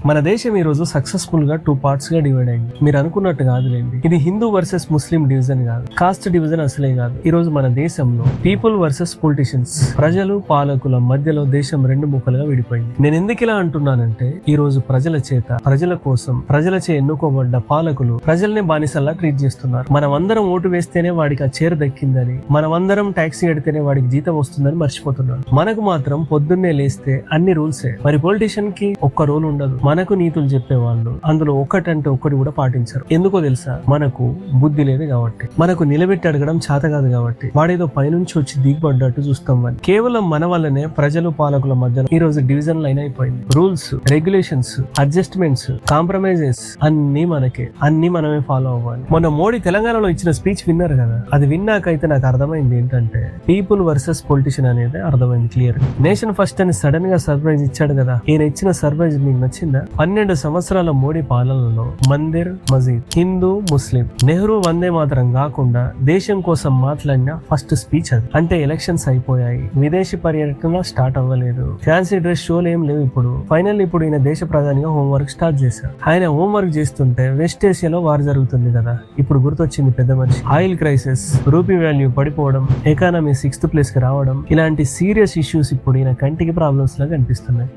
మన దేశం ఈ రోజు సక్సెస్ఫుల్ గా 2 పార్ట్స్ గా డివైడ్ అయింది. మీరు అనుకున్నట్టు కాదులేండి. ఇది హిందూ వర్సెస్ ముస్లిం డివిజన్ కాదు, కాస్ట్ డివిజన్ అసలే కాదు. ఈ రోజు మన దేశంలో పీపుల్ వర్సెస్ పొలిటీషియన్స్, ప్రజలు పాలకుల మధ్యలో దేశం 2 ముక్కలుగా విడిపోయింది. నేను ఎందుకు ఇలా అంటున్నానంటే, ఈ రోజు ప్రజల చేత, ప్రజల కోసం, ప్రజలచే ఎన్నుకోబడ్డ పాలకులు ప్రజల్ని బానిసల్లా ట్రీట్ చేస్తున్నారు. మనమందరం ఓటు వేస్తేనే వాడికి ఆ చీర దక్కిందని, మనమందరం ట్యాక్సీ కడితేనే వాడికి జీతం వస్తుందని మర్చిపోతున్నారు. మనకు మాత్రం పొద్దున్నే లేస్తే అన్ని రూల్సే. మరి పొలిటీషియన్ కి ఒక్క రూల్ ఉండదు. మనకు నీతులు చెప్పేవాళ్ళు అందులో ఒకటంటే ఒక్కటి కూడా పాటించరు. ఎందుకో తెలుసా? మనకు బుద్ధి లేదు కాబట్టి, మనకు నిలబెట్టి అడగడం చేత కాదు కాబట్టి, వాడేదో పైనుంచి వచ్చి దిగబడ్డట్టు చూస్తాం. అని కేవలం మన వల్లనే ప్రజలు పాలకుల మధ్య ఈ రోజు డివిజన్ లైన్ అయిపోయింది. రూల్స్, రెగ్యులేషన్స్, అడ్జస్ట్మెంట్స్, కాంప్రమైజెస్ అన్ని మనకే, అన్ని మనమే ఫాలో అవ్వాలి. మొన్న మోడీ తెలంగాణలో ఇచ్చిన స్పీచ్ విన్నారు కదా, అది విన్నాకైతే నాకు అర్థమైంది ఏంటంటే, పీపుల్ వర్సెస్ పొలిటీషియన్ అనేది అర్థమైంది క్లియర్. నేషన్ ఫస్ట్ అని సడన్ గా సర్ప్రైజ్ ఇచ్చాడు కదా. ఈయన ఇచ్చిన సర్ప్రైజ్ మీకు నచ్చిందా? 12 సంవత్సరాల మోడీ పాలనలో మందిర్, మసీద్, హిందూ, ముస్లిం, నెహ్రూ వందే మాత్రం కాకుండా దేశం కోసం మాట్లాడిన ఫస్ట్ స్పీచ్ అది. అంటే ఎలక్షన్స్ అయిపోయాయి, విదేశీ పర్యటన స్టార్ట్ అవ్వలేదు, ఫ్యాన్సీ డ్రెస్ షోలు ఏం లేవు. ఇప్పుడు ఈయన దేశ ప్రధానిగా హోంవర్క్ స్టార్ట్ చేశారు. ఆయన హోంవర్క్ చేస్తుంటే వెస్ట్ ఏషియాలో వార్ జరుగుతుంది కదా. ఇప్పుడు గుర్తొచ్చింది పెద్ద మనిషి. ఆయిల్ క్రైసిస్, రూపీ వాల్యూ పడిపోవడం, ఎకానమీ 6th ప్లేస్ కి రావడం, ఇలాంటి సీరియస్ ఇష్యూస్ ఇప్పుడు ఈయన కంటికి ప్రాబ్లమ్స్ లాగా కనిపిస్తున్నాయి.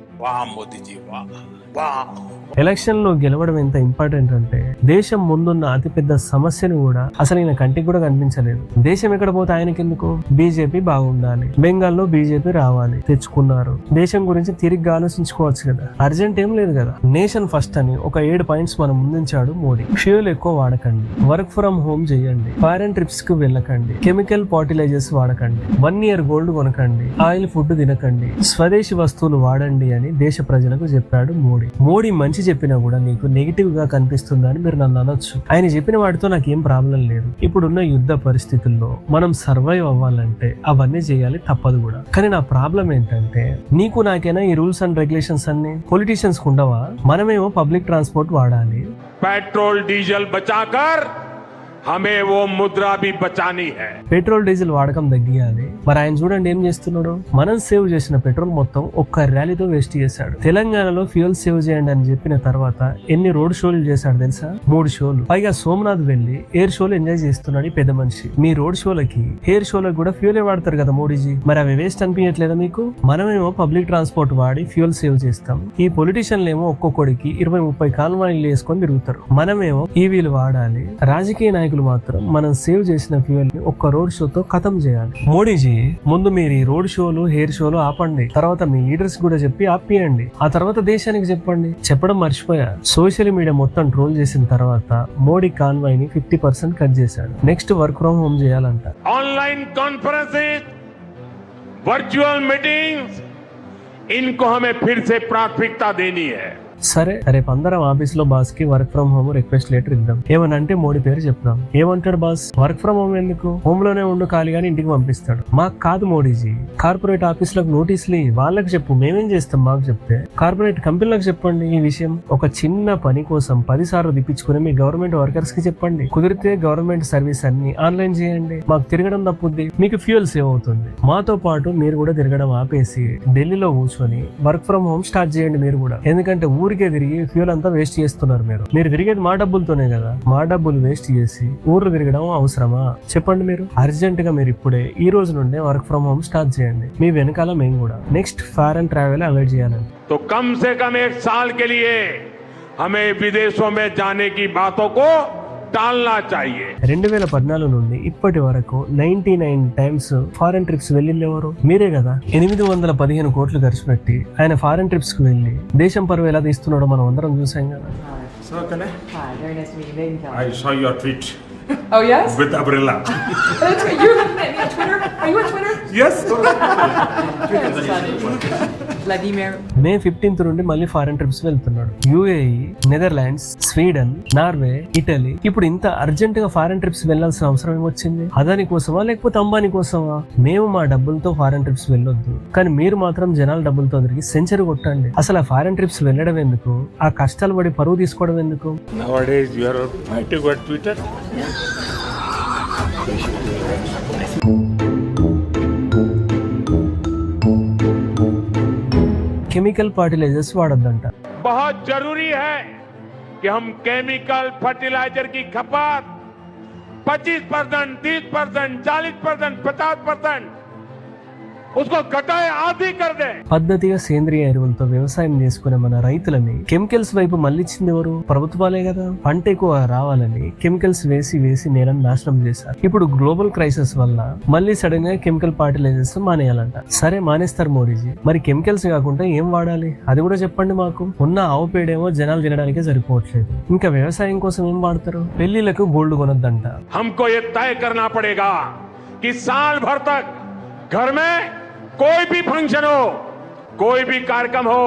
ఎలక్షన్ లో గెలవడం ఎంత ఇంపార్టెంట్ అంటే, దేశం ముందున్న అతిపెద్ద సమస్యను కూడా అసలు ఈయన కంటికి కూడా కనిపించలేదు. దేశం ఎక్కడ పోతే ఆయనకెందుకు? బీజేపీ బాగుండాలి, బెంగాల్లో బీజేపీ రావాలి, తెచ్చుకున్నారు. దేశం గురించి తిరిగి ఆలోచించుకోవచ్చు కదా, అర్జెంట్ ఏం లేదు కదా. నేషన్ ఫస్ట్ అని ఒక 7 పాయింట్స్ మనం ముందుంచాడు మోడీ. ఫ్యూయల్ ఎక్కువ వాడకండి, వర్క్ ఫ్రమ్ హోమ్ చేయండి, ఫారెన్ ట్రిప్స్ కు వెళ్ళకండి, కెమికల్ ఫర్టిలైజర్స్ వాడకండి, 1 year గోల్డ్ కొనకండి, ఆయిల్ ఫుడ్ తినకండి, స్వదేశీ వస్తువులు వాడండి అని దేశ ప్రజలకు చెప్పాడు మోడీ. మోడీ మంచి చెప్పినా కూడా నీకు నెగిటివ్ గా కనిపిస్తుందని మీరు నన్ను అనొచ్చు. ఆయన చెప్పిన వాటితో నాకేం ప్రాబ్లం లేదు. ఇప్పుడున్న యుద్ధ పరిస్థితుల్లో మనం సర్వైవ్ అవ్వాలంటే అవన్నీ చేయాలి, తప్పదు కూడా. కానీ నా ప్రాబ్లం ఏంటంటే, నీకు నాకైనా ఈ రూల్స్ అండ్ రెగ్యులేషన్స్ అన్ని పొలిటీషియన్స్ కు ఉండవా? మనమేమో పబ్లిక్ ట్రాన్స్పోర్ట్ వాడాలి, पेट्रोल डीजल बचाकर हमें वो मुद्रा भी बचानी है. పెట్రోల్ డీజిల్ వాడకం తగ్గియాలి. మరి ఆయన చూడండి ఏం చేస్తున్నాడు. మనం సేవ్ చేసిన పెట్రోల్ మొత్తం ఒక్క ర్యాలీతో వేస్ట్ చేశాడు. తెలంగాణలో ఫ్యూయల్ సేవ్ చేయండి అని చెప్పిన తర్వాత ఎన్ని రోడ్ షోలు చేశాడు తెలుసా? 3 షోలు. పైగా సోమనాథ్ వెళ్లి ఎయిర్ షోలు ఎంజాయ్ చేస్తున్నాడు ఈ పెద్ద మనిషి. మీ రోడ్ షోలకి, ఎయిర్ షోలకు కూడా ఫ్యూయల్ వాడతారు కదా మోడీజీ. మరి అవి వేస్ట్ అనిపించట్లేదా మీకు? మనమేమో పబ్లిక్ ట్రాన్స్పోర్ట్ వాడి ఫ్యూయల్ సేవ్ చేస్తాం. ఈ పొలిటీషియన్లు ఏమో ఒక్కొక్కడికి 20-30 కాన్వాయిలు వేసుకొని తిరుగుతారు. మనమేమో ఈవీలు వాడాలి. రాజకీయ నాయకులు మాత్రం మనం సేవ్ చేసిన ఫ్యూయల్ ని ఒక్క రోడ్ షోతో ఖతం చేయాలి. మోడీజీ, ముందు మీరు ఈ రోడ్ షోలు, హెయిర్ షోలు ఆపండి. తర్వాత మీ లీడర్స్ కూడా చెప్పి ఆపియండి. ఆ తర్వాత దేశానికి చెప్పండి. చెప్పడం మర్చిపోయా, సోషల్ మీడియా మొత్తం ట్రోల్ చేసిన తర్వాత మోడీ కాన్వాయ్ ని 50% కట్ చేశాడు. నెక్స్ట్ వర్క్ ఫ్రమ్ హోమ్ చేయాలంట. ऑनलाइन कॉन्फ्रेंसेस, वर्चुअल मीटिंग्स, इनको हमें फिर से प्राथमिकता देनी है. సరే, రేపు అందరం ఆఫీస్ లో బాస్ కి work from home request letter ఇద్దాం. ఏమనంటే మోడీ పేరు చెప్దాం. ఏమంటాడు బాస్? వర్క్ ఫ్రమ్ హోమ్ ఎందుకు, హోమ్ లోనే ఉండు ఖాళీగాని ఇంటికి పంపిస్తాడు. మాకు కాదు మోడీజీ, కార్పొరేట్ ఆఫీసులకు నోటీసులు వాళ్ళకి చెప్పు, మేమేం చేస్తాం మాకు చెప్తే. కార్పొరేట్ కంపెనీలకు చెప్పండి ఈ విషయం. ఒక చిన్న పని కోసం 10 సార్లు తిప్పించుకుని మీ గవర్నమెంట్ వర్కర్స్ కి చెప్పండి. కుదిరితే గవర్నమెంట్ సర్వీస్ అన్ని ఆన్లైన్ చేయండి. మాకు తిరగడం తప్పుద్ది, మీకు ఫ్యూయల్ సేవ్ అవుతుంది. మాతో పాటు మీరు కూడా తిరగడం ఆపేసి ఢిల్లీలో కూర్చొని వర్క్ ఫ్రమ్ హోమ్ స్టార్ట్ చేయండి మీరు కూడా. ఎందుకంటే ఊరికే తిరిగి ఫ్యూయల్ అంతా వేస్ట్ చేస్తున్నారు. మీరు తిరిగేది మా డబ్బులతోనే కదా. మా డబ్బులు వేస్ట్ చేసి ఊర్లు తిరగడం అవసరమా చెప్పండి? మీరు అర్జెంట్ గా మీరు ఇప్పుడే ఈ రోజు నుండే వర్క్ ఫ్రమ్ హోమ్ స్టార్ట్ చేయండి. మీ వెనకాల మేము కూడా. నెక్స్ట్ ఫారెన్ ట్రావెల్ అవాయిడ్ చేయాలండి. तो कम से कम 1 साल के लिए हमें विदेशों में जाने की बातों को टालना चाहिए. 2014 నుండి ఇప్పటి వరకు 99 టైమ్స్ ఫారెన్ ట్రిప్స్ వెళ్ళింది ఎవరు? మీరే కదా. 815 కోట్లు ఖర్చు పెట్టి ఆయన ఫారెన్ ట్రిప్స్ కు వెళ్ళి దేశం పరువు ఎలా తీస్తున్నాడో మనం అందరం చూసాం కదా. So, can I? Hi, very nice to meet you. Megan I saw your tweet Oh, yes? with umbrella. That's right. You're looking at me on Twitter? Are you on Twitter? Yes. That's funny. Vladimir. May 15th నుండి మళ్ళీ foreign trips వెళ్తున్నాడు. UAE, Netherlands, Sweden, Norway, Italy. ఇప్పుడు ఇంత urgent గా foreign trips వెళ్లాల్సిన అవసరం ఏమొచ్చింది? అదాని కోసమా లేకపోతే అంబానీ కోసమా? మేము మా డబ్బులతో ఫారెన్ ట్రిప్స్ వెళ్ళొద్దు, కానీ మీరు మాత్రం జనాల డబ్బులతో తిరిగి సెంచరీ కొట్టండి. అసలు ఆ ఫారెన్ ట్రిప్స్ వెళ్ళడం ఎందుకు? ఆ కష్టాలు పడి పరువు తీసుకోవడం ఎందుకు? Nowadays you are fighting on Twitter. Chemical fertilisers వాడొద్దంట. बहुत जरूरी है कि हम केमिकल फर्टिलाइजर की खपत 25%, 30%, 40%, 50% उसको घटाए आधी कर दें। పద్ధతిగా సేంద్రియ ఎరువులతో వ్యవసాయం చేసుకునే మన రైతులని కెమికల్స్ వైపు మళ్ళించింది ఎవరు? ప్రభుత్వాలే కదా. పంట ఎక్కువ రావాలని కెమికల్స్ వేసి నేలను నాశనం చేశారు. ఇప్పుడు గ్లోబల్ క్రైసిస్ వల్ల మళ్ళీ సడన్ గా కెమికల్ ఫర్టిలైజర్స్ మానేయాలంట. సరే మానేస్తారు మోడీజీ, మరి కెమికల్స్ కాకుండా ఏం వాడాలి అది కూడా చెప్పండి మాకు. ఉన్న ఆవు పేడేమో జనాలు తినడానికే సరిపోవట్లేదు, ఇంకా వ్యవసాయం కోసం ఏం వాడతారు? పెళ్లిలకు గోల్డ్ కొనొద్దంట. हमको ये तय करना पड़ेगा कि साल भर तक घर में कोई भी फंक्शन हो, कोई भी कार्यक्रम हो,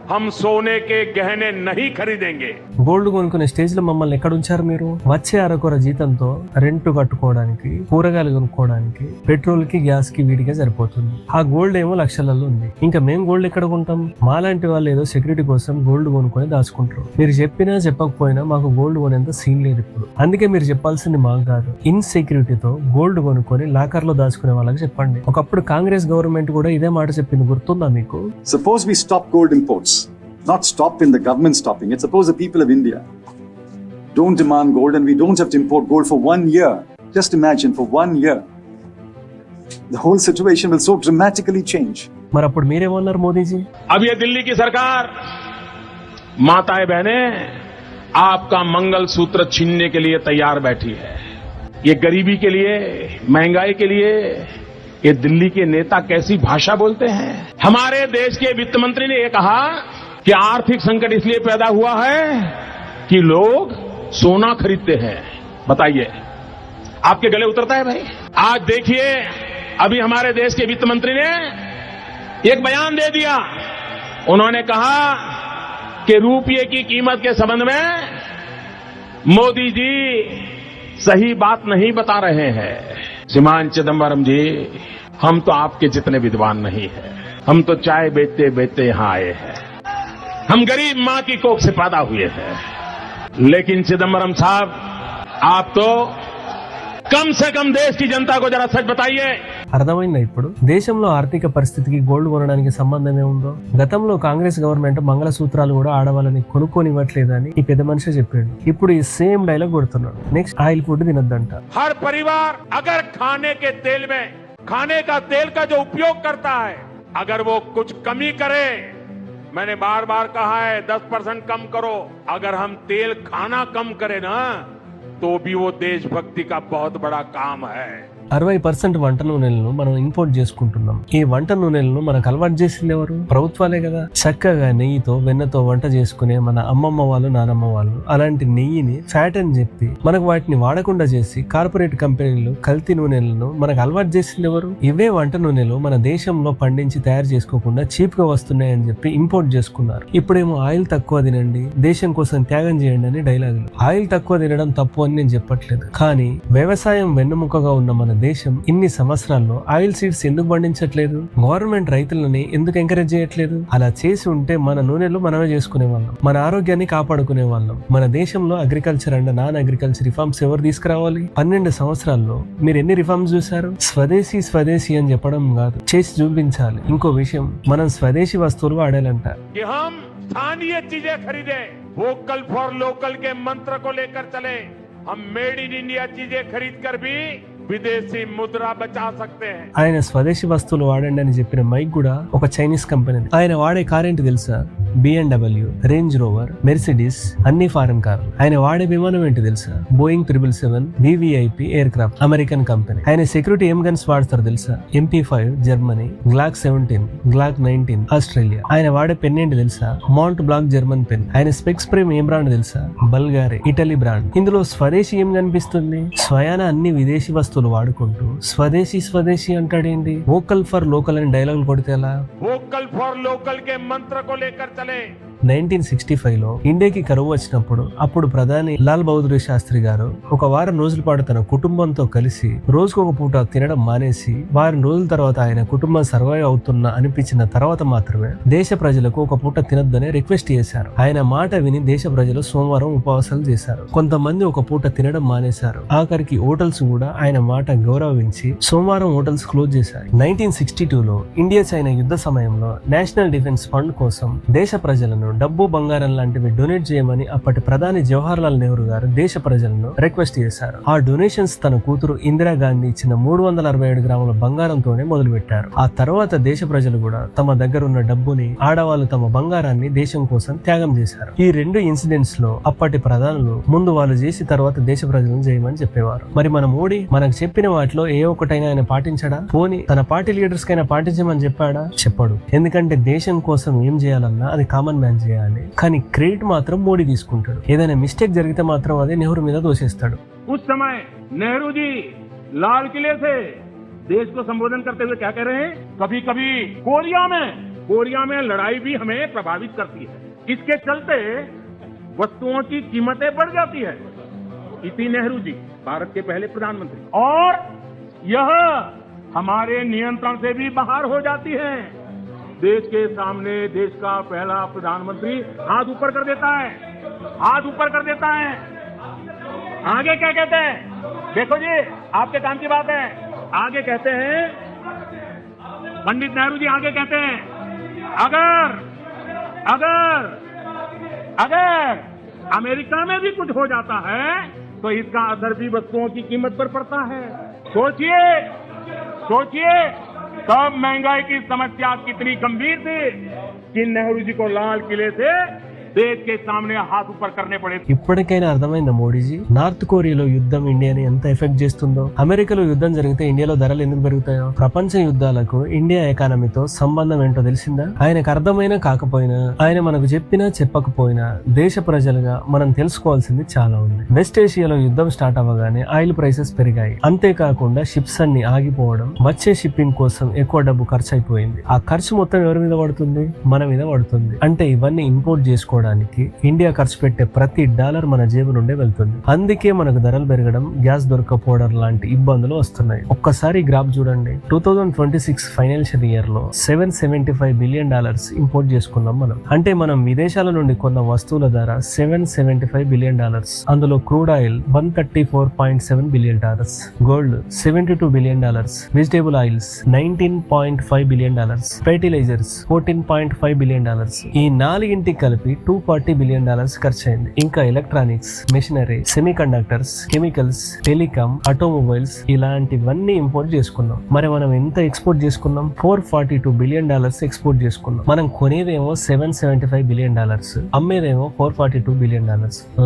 हम सोने के गहने नहीं खरीदेंगे. గోల్డ్ కొనుక్కునే స్టేజ్ లో మమ్మల్ని ఎక్కడ ఉంచారు మీరు? వచ్చే అరకొర జీతంతో రెంట్ కట్టుకోవడానికి, కూరగాయలు కొనుక్కోవడానికి, పెట్రోల్ కి, గ్యాస్ కి వీటికే సరిపోతుంది. ఆ గోల్డ్ ఏమో లక్షలలో ఉంది. ఇంకా మేం గోల్డ్ ఎక్కడ కొంటాం? మాలాంటి వాళ్ళు ఏదో సెక్యూరిటీ కోసం గోల్డ్ కొనుక్కొని దాచుకుంటారు. మీరు చెప్పినా చెప్పకపోయినా మాకు గోల్డ్ కొనేంత సీన్ లేదు ఇప్పుడు. అందుకే మీరు చెప్పాల్సింది మాకు కాదు, ఇన్సెక్యూరిటీతో గోల్డ్ కొనుక్కొని లాకర్ లో దాచుకునే వాళ్ళకి చెప్పండి. ఒకప్పుడు కాంగ్రెస్ గవర్నమెంట్ కూడా ఇదే మాట చెప్పింది, గుర్తుందా మీకు? Suppose we stop gold imports. Not stop in the government stopping it. Suppose the people of India don't demand gold and we don't have to import gold for 1 year. Just imagine, for 1 year. The whole situation will so dramatically change. మరి అప్పుడు మీరేమన్నారు మోదీజీ? अब ये दिल्ली की सरकार, माताएं बहनें, आपका मंगल सूत्र छीनने के लिए तैयार बैठी है. ये गरीबी के लिए, महंगाई के लिए ये दिल्ली के नेता कैसी भाषा बोलते हैं. हमारे देश के वित्त मंत्री ने ये कहा कि आर्थिक संकट इसलिए पैदा हुआ है कि लोग सोना खरीदते हैं. बताइए, आपके गले उतरता है भाई? आज देखिए, अभी हमारे देश के वित्त मंत्री ने एक बयान दे दिया. उन्होंने कहा कि रुपये की कीमत के संबंध में मोदी जी सही बात नहीं बता रहे हैं. श्रीमान चिदम्बरम जी, हम तो आपके जितने विद्वान नहीं है. हम तो चाय बेचते बेचते यहां आए हैं. हम गरीब मां की कोख से पैदा हुए हैं. लेकिन चिदम्बरम साहब, आप तो कम से कम देश की जनता को जरा सच बताइए. అర్థమైందా ఇప్పుడు దేశంలో ఆర్థిక పరిస్థితికి గోల్డ్ కొనడానికి సంబంధం ఏముందో? గతంలో కాంగ్రెస్ గవర్నమెంట్ మంగళసూత్రాలు కూడా ఆడవాళ్ళని కొనుక్కోనివ్వట్లేదని ఈ పెద్ద మనిషి చెప్పాడు. ఇప్పుడు ఈ సేమ్ డైలాగ్ కొడుతున్నాడు. నెక్స్ట్ ఆయిల్ ఫుడ్ తినొద్దంట. हर परिवार अगर खाने के तेल में, खाने का तेल का जो उपयोग करता है, अगर वो कुछ कमी करे, मैंने बार बार कहा है 10% कम करो. अगर हम तेल खाना कम करें ना, तो भी वो देशभक्ति का बहुत बड़ा काम है. 60% వంట నూనెలను మనం ఇంపోర్ట్ చేసుకుంటున్నాం. ఈ వంట నూనెలను మనకు అలవాటు చేసింది ఎవరు? ప్రభుత్వాలే కదా. చక్కగా నెయ్యితో, వెన్నతో వంట చేసుకునే మన అమ్మమ్మ వాళ్ళు, నానమ్మ వాళ్ళు అలాంటి నెయ్యిని ఫ్యాట్ అని చెప్పి మనకు వాటిని వాడకుండా చేసి కార్పొరేట్ కంపెనీలు కల్తీ నూనెలను మనకు అలవాటు చేసింది ఎవరు? ఇవే వంట నూనెలు మన దేశంలో పండించి తయారు చేసుకోకుండా చీప్ గా వస్తున్నాయని చెప్పి ఇంపోర్ట్ చేసుకున్నారు. ఇప్పుడేమో ఆయిల్ తక్కువ తినండి, దేశం కోసం త్యాగం చేయండి అని డైలాగులు. ఆయిల్ తక్కువ తినడం తప్పు అని నేను చెప్పట్లేదు, కానీ వ్యవసాయం వెన్నుముకగా ఉన్న మన దేశం ఇన్ని సంవత్సరాల్లో ఆయిల్ సీడ్స్ ఎందుకు పండించట్లేదు? గవర్నమెంట్ రైతులని ఎందుకు ఎంకరేజ్ చేయట్లేదు? అలా చేసి ఉంటే మన నూనెలు మనమే చేసుకునే వాళ్ళం, మన ఆరోగ్యాన్ని కాపాడుకునే వాళ్ళం. మన దేశంలో agriculture and non agriculture reforms ఎవరు తీసుకురావాలి? 12 సంవత్సరాల్లో మీరు ఎన్ని రిఫార్మ్స్ చూశారు? స్వదేశీ స్వదేశీ అని చెప్పడం కాదు, చేసి చూపించాలి. ఇంకో విషయం, మనం స్వదేశీ వస్తువులు వాడాలంట. कि हम स्थानीय चीजें खरीदें, वोकल फॉर लोकल के मंत्र को लेकर चले. हम मेड इन इंडिया चीजें खरीद कर भी విదేశీ ముద్ర బచా సక్తే హై. ఆయన స్వదేశీ వస్తువులు వాడండి అని చెప్పిన మైక్ కూడా ఒక చైనీస్ కంపెనీ. ఆయన వాడే కార్ ఏంటి తెలుసా? BMW, రేంజ్ రోవర్, మెర్సిడీస్, అన్ని ఫారెన్ కార్లు. ఆయన వాడే విమానం ఏంటి తెలుసా? Boeing 777 VVIP air craft, American company. ఆయన సెక్యూరిటీ ఏం గన్స్ వాడతారు తెలుసా? MP5 Germany, Glock 17, Glock 19 Australia. ఆయన వాడే పెన్ ఏంటి తెలుసా? Mount black German pen. ఆయన స్పెక్స్ ఫ్రేమ్ ఏం బ్రాండ్ తెలుసా? బల్గారీ, ఇటలీ బ్రాండ్. ఇందులో స్వదేశీ ఏం కనిపిస్తుంది? స్వయాన అన్ని విదేశీ వస్తువులు వాడుకుంటూ స్వదేశీ స్వదేశీ అంటాడేంటి? వోకల్ ఫర్ లోకల్ అని డైలాగులు కొడితే ఎలా? वोकल फॉर लोकल के मंत्र को लेकर चले. 1965లో ఇండియాకి కరువు వచ్చినప్పుడు అప్పుడు ప్రధాని లాల్ బహదూర్ శాస్త్రి గారు ఒక వారం రోజుల పాటు తన కుటుంబంతో కలిసి రోజుకొక పూట తినడం మానేసి వారం రోజుల తర్వాత ఆయన కుటుంబం సర్వైవ్ అవుతున్నా అనిపించిన తర్వాత మాత్రమే దేశ ప్రజలకు ఒక పూట తినొద్దని రిక్వెస్ట్ చేశారు. ఆయన మాట విని దేశ ప్రజలు సోమవారం ఉపవాసాలు చేశారు. కొంతమంది ఒక పూట తినడం మానేశారు. ఆఖరికి హోటల్స్ కూడా ఆయన మాట గౌరవించి సోమవారం హోటల్స్ క్లోజ్ చేశారు. 1962లో ఇండియా చైనా యుద్ధ సమయంలో నేషనల్ డిఫెన్స్ ఫండ్ కోసం దేశ ప్రజలను డబ్బు బంగారం లాంటివి డొనేట్ చేయమని అప్పటి ప్రధాని జవహర్లాల్ నెహ్రూ గారు దేశ ప్రజలను రిక్వెస్ట్ చేశారు. ఆ డొనేషన్స్ తన కూతురు ఇందిరాగాంధీ ఇచ్చిన 367 గ్రాముల బంగారంతోనే మొదలుపెట్టారు. ఆ తర్వాత దేశ ప్రజలు కూడా తమ దగ్గర ఉన్న డబ్బుని, ఆడవాళ్ళు తమ బంగారాన్ని దేశం కోసం త్యాగం చేశారు. ఈ రెండు ఇన్సిడెంట్స్ లో అప్పటి ప్రధానులు ముందు వాళ్ళు చేసి తర్వాత దేశ ప్రజలను చేయమని చెప్పేవారు. మరి మన మోడీ మనకు చెప్పిన వాటిలో ఏ ఒక్కటైనా ఆయన పాటించడా? పోనీ తన పార్టీ లీడర్స్ కైనా పాటించమని చెప్పాడా? చెప్పడు. ఎందుకంటే దేశం కోసం ఏం చేయాలన్నా అది కామన్ మ్యాన్ చేయాలి. కానీ క్రెడిట్ మాత్రం మోడీ తీసుకుంటాడు. ఏదైనా మిస్టేక్ జరిగితే మాత్రం అది నెహ్రూ మీద దోషేస్తాడు. उस समय नेहरू जी लाल किले से देश को संबोधन करते हुए क्या कह रहे हैं? कभी कभी कोरिया में लड़ाई भी हमें प्रभावित करती है. इसके चलते वस्तुओं की कीमतें बढ़ जाती है. इसी नेहरू जी, भारत के पहले प्रधानमंत्री, और यह हमारे नियंत्रण से भी बाहर हो जाती है. देश के सामने देश का पहला प्रधानमंत्री हाथ ऊपर कर देता है. आगे क्या कहते हैं? देखो जी, आपके काम की बात है. आगे कहते हैं, पंडित नेहरू जी आगे कहते हैं, अगर अमेरिका में भी कुछ हो जाता है तो इसका असर भी वस्तुओं की कीमत पर पड़ता है. सोचिए तब महंगाई की समस्या कितनी गंभीर थी कि नेहरू जी को लाल किले से देश के सामने हाथ ऊपर करने पड़े. ఇప్పటికైనా అర్థమైందా మోడీజీ? నార్త్ కొరియాలో యుద్ధం ఇండియాని ఎంత ఎఫెక్ట్ చేస్తుందో, అమెరికాలో యుద్ధం జరిగితే ఇండియాలో ధరలు ఎందుకు పెరుగుతాయో, ప్రపంచ యుద్ధాలకు ఇండియా ఎకానమీతో సంబంధం ఏంటో తెలిసిందా? ఆయనకు అర్థమైనా కాకపోయినా, ఆయన మనకు చెప్పినా చెప్పకపోయినా దేశ ప్రజలుగా మనం తెలుసుకోవాల్సింది చాలా ఉంది. వెస్ట్ ఏషియాలో యుద్ధం స్టార్ట్ అవ్వగానే ఆయిల్ ప్రైసెస్ పెరిగాయి. అంతేకాకుండా షిప్స్ అన్ని ఆగిపోవడం, వచ్చే షిప్పింగ్ కోసం ఎక్కువ డబ్బు ఖర్చు అయిపోయింది. ఆ ఖర్చు మొత్తం ఎవరి మీద పడుతుంది? మన మీద పడుతుంది. అంటే ఇవన్నీ ఇంపోర్ట్ చేసుకోవడానికి ఇండియా ఖర్చు పెట్టే ప్రతి డాలర్ మన జేబు నుండే వెళ్తుంది. అందుకే మనకు ధరలు పెరగడం, గ్యాస్ దొరకపోవడం లాంటి ఇబ్బందులు వస్తున్నాయి. ఒక్కసారి గ్రాఫ్ చూడండి. 2026 ఫైనాన్షియల్ ఇయర్ లో $775 బిలియన్ ఇంపోర్ట్ చేసుకున్నాం మనం. అంటే మనం విదేశాల నుండి కొన్న వస్తువుల ధర $775 బిలియన్. అందులో crude oil $134.7 billion, gold $72 billion, vegetable oils $19.5 billion, fertilisers $14.5 billion. ఈ నాలుగింటికి కలిపి $240 బిలియన్ ఖర్చు అయింది. ఇంకా electronics, machinery, semiconductors, chemicals, telecom, automobiles ఇలాంటివన్నీ ఇంపోర్ట్ చేసుకున్నాం. మరి మనం ఎంత ఎక్స్పోర్ట్ చేసుకున్నాం? $442 బిలియన్ ఎక్స్పోర్ట్ చేసుకున్నాం. మనం కొనేదేమో $775 బిలియన్, అమ్మేదేమో $442 బిలియన్.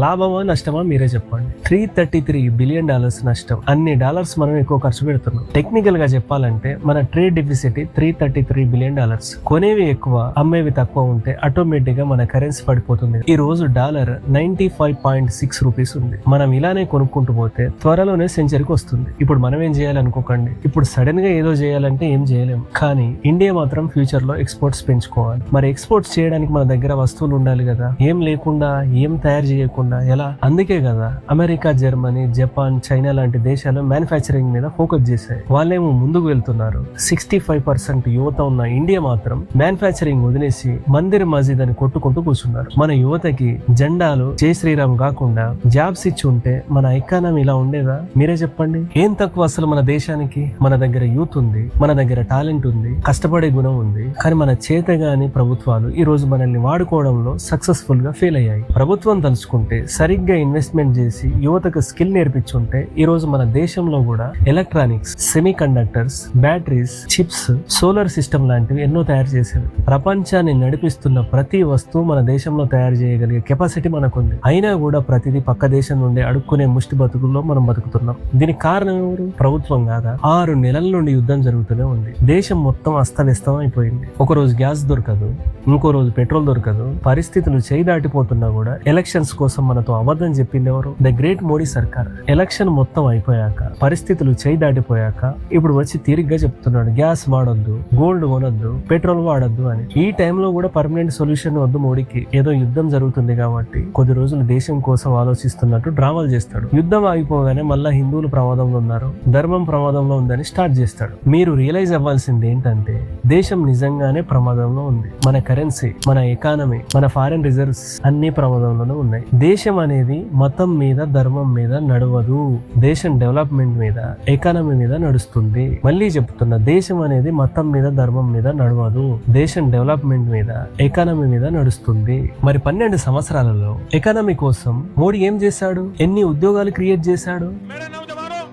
లాభమా నష్టమా మీరే చెప్పండి. $333 బిలియన్ నష్టం. అన్ని డాలర్స్ మనం ఎక్కువ ఖర్చు పెడుతున్నాం. టెక్నికల్ గా చెప్పాలంటే మన ట్రేడ్ డెఫిసిట్ $333 బిలియన్. కొనేవి ఎక్కువ, అమ్మేవి తక్కువ ఉంటే ఆటోమేటిక్ గా మన కరెన్సీ పడిపోతుంది. ఈ రోజు డాలర్ 95.6 రూపీస్ ఉంది. మనం ఇలానే కొనుక్కుంటూ పోతే త్వరలోనే సెంచరీకి వస్తుంది. ఇప్పుడు మనం ఏం చేయాలనుకోకండి. ఇప్పుడు సడన్ గా ఏదో చేయాలంటే ఏం చేయలేం. కానీ ఇండియా మాత్రం ఫ్యూచర్ లో ఎక్స్పోర్ట్స్ పెంచుకోవాలి. మరి ఎక్స్పోర్ట్స్ చేయడానికి మన దగ్గర వస్తువులు ఉండాలి కదా. ఏం లేకుండా, ఏం తయారు చేయకుండా ఎలా? అందుకే కదా అమెరికా, జర్మనీ, జపాన్, చైనా లాంటి దేశాలు మ్యానుఫ్యాక్చరింగ్ మీద ఫోకస్ చేశాయి. వాళ్ళేమో ముందుకు వెళ్తున్నారు. 65% యువత ఉన్న ఇండియా మాత్రం మ్యానుఫ్యాక్చరింగ్ వదిలేసి మందిర్ మస్జిద్ అని కొట్టుకుంటూ కూర్చున్నారు. మన యువతకి జెండాలు జై శ్రీరామ్ కాకుండా జాబ్స్ ఇచ్చి ఉంటే మన ఎకానమీ ఇలా ఉండేదా? మీరే చెప్పండి. ఏం తక్కువ అసలు మన దేశానికి? మన దగ్గర యూత్ ఉంది, మన దగ్గర టాలెంట్ ఉంది, కష్టపడే గుణం ఉంది. కానీ మన చేతగాని ప్రభుత్వాలు ఈ రోజు మనల్ని వాడుకోవడంలో సక్సెస్ఫుల్ గా ఫెయిల్ అయ్యాయి. ప్రభుత్వం తలుచుకుంటే సరిగ్గా ఇన్వెస్ట్మెంట్ చేసి యువతకు స్కిల్ నేర్పించుంటే ఈ రోజు మన దేశంలో కూడా electronics, semi conductors, batteries, chips, solar system లాంటివి ఎన్నో తయారు చేసేవి. ప్రపంచాన్ని నడిపిస్తున్న ప్రతి వస్తువు మన దేశంలో తయారు చేయగలిగే కెపాసిటీ మనకుంది. అయినా కూడా ప్రతిదీ పక్క దేశం నుండి అడుక్కునే ముష్టి బతుకుల్లో మనం బతుకుతున్నాం. దీనికి కారణం ఎవరు? ప్రభుత్వం కాదా? 6 నెలల నుండి యుద్ధం జరుగుతూనే ఉంది. దేశం మొత్తం అస్తవ్యస్తం అయిపోయింది. ఒక రోజు గ్యాస్ దొరకదు, ఇంకో రోజు పెట్రోల్ దొరకదు. పరిస్థితులు చేయి దాటిపోతున్నా కూడా ఎలక్షన్స్ కోసం మనతో అబద్ధం చెప్పింది ఎవరు? ద గ్రేట్ మోడీ సర్కార్. ఎలక్షన్ మొత్తం అయిపోయాక, పరిస్థితులు చేయి దాటిపోయాక ఇప్పుడు వచ్చి తీరిగ్గా చెప్తున్నాడు గ్యాస్ వాడొద్దు, గోల్డ్ కొనొద్దు, పెట్రోల్ వాడొద్దు అని. ఈ టైంలో కూడా పర్మనెంట్ సొల్యూషన్ వద్దు మోడీకి. ఏదో యుద్ధం జరుగుతుంది కాబట్టి కొద్ది రోజులు దేశం కోసం ఆలోచిస్తున్నట్టు డ్రామాలు చేస్తాడు. యుద్ధం ఆగిపోగానే మళ్ళా హిందువులు ప్రమాదంలో ఉన్నారు, ధర్మం ప్రమాదంలో ఉందని స్టార్ట్ చేస్తాడు. మీరు రియలైజ్ అవ్వాల్సింది ఏంటంటే దేశం నిజంగానే ప్రమాదంలో ఉంది. మన కరెన్సీ, మన ఎకానమీ, మన ఫారెన్ రిజర్వ్స్ అన్ని ప్రమాదంలోనే ఉన్నాయి. దేశం అనేది మతం మీద, ధర్మం మీద నడవదు. దేశం డెవలప్మెంట్ మీద, ఎకానమీ మీద నడుస్తుంది. మళ్ళీ చెప్తున్నా, దేశం అనేది మతం మీద, ధర్మం మీద నడవదు. దేశం డెవలప్మెంట్ మీద, ఎకానమీ మీద నడుస్తుంది. మరి 12 సంవత్సరాలలో ఎకానమీ కోసం మోడీ ఏం చేశాడు? ఎన్ని ఉద్యోగాలు క్రియేట్ చేశాడు? मेरे नौजवानों,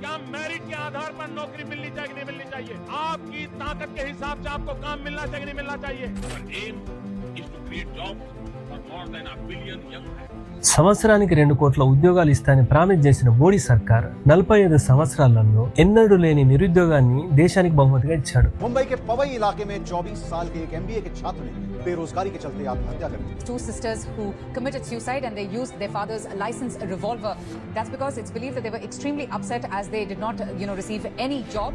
क्या मेरिट के आधार पर नौकरी मिलनी चाहिए नहीं मिलनी चाहिए? आपकी ताकत के हिसाब से आपको काम मिलना चाहिए नहीं मिलना चाहिए? Our aim is to create jobs for more than 1 billion young men. సంవత్సరానికి 2 కోట్ల ఉద్యోగాలు ఇస్తానని ప్రామిస్ చేసిన మోడీ సర్కార్ 45 సంవత్సరాలలో ఎన్నడూ లేని నిరుద్యోగాన్ని దేశానికి బహుమతిగా ఇచ్చాడు. मुंबई के पवई इलाके में 24 साल के एक MBA के छात्र ने बेरोजगारी के चलते आत्महत्या कर ली. Two sisters who committed suicide and they used their father's licensed revolver. That's because it's believed that they were extremely upset as they did not, receive any job.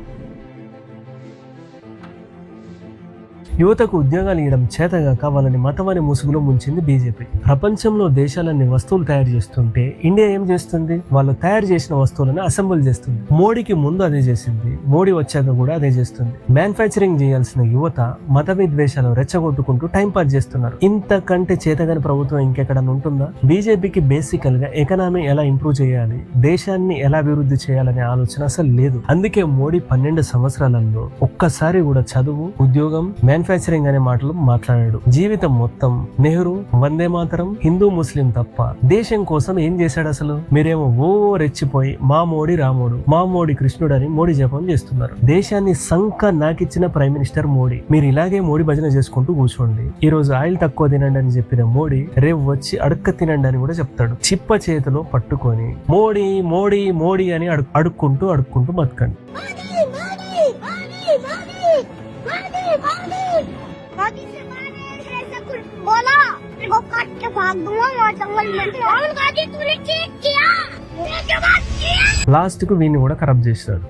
యువతకు ఉద్యోగాలు ఇవ్వడం చేతగాక వాళ్ళని మతమని ముసుగులో ముంచింది బీజేపీ. ప్రపంచంలో దేశాలన్నీ వస్తువులు తయారు చేస్తుంటే ఇండియా ఏం చేస్తుంది? వాళ్ళు తయారు చేసిన వస్తువులను అసెంబుల్ చేస్తుంది. మోడీకి ముందు అదే చేసింది, మోడీ వచ్చాక కూడా అదే చేస్తుంది. మ్యానుఫ్యాక్చరింగ్ చేయాల్సిన యువత మత విద్వేషాలు రెచ్చగొట్టుకుంటూ టైం పాస్ చేస్తున్నారు. ఇంతకంటే చేతగాని ప్రభుత్వం ఇంకెక్కడన్నా ఉంటుందా? బీజేపీకి బేసికల్ గా ఎకనామీ ఎలా ఇంప్రూవ్ చేయాలి, దేశాన్ని ఎలా అభివృద్ధి చేయాలనే ఆలోచన అసలు లేదు. అందుకే మోడీ 12 సంవత్సరాలలో ఒక్కసారి కూడా చదువు, ఉద్యోగం, మ్యానుఫ్యాక్చరింగ్ అనే మాటలు మాట్లాడాడు. జీవితం మొత్తం నెహ్రూ, వందే మాతరం, హిందూ ముస్లిం తప్ప దేశం కోసం ఏం చేశాడు అసలు? మీరేమో రెచ్చిపోయి మా మోడీ రాముడు, మా మోడీ కృష్ణుడు అని మోడీ జపం చేస్తున్నారు. దేశాన్ని సంక నాకిచ్చిన ప్రైమ్ మినిస్టర్ మోడీ. మీరు ఇలాగే మోడీ భజన చేసుకుంటూ కూర్చోండి. ఈ రోజు ఆయిల్ తక్కువ తినండి అని చెప్పిన మోడీ రేపు వచ్చి అడుక్క తినండి అని కూడా చెప్తాడు. చిప్ప చేతిలో పట్టుకొని మోడీ మోడీ మోడీ అని అడుక్కుంటూ బతకండి. बोला तेरे को काट के भाग दूंगा और जंगल में राहुल गांधी तूने चीट किया లాస్ట్ కు వీడిని కూడా ఖరాబ్ చేస్తాడు.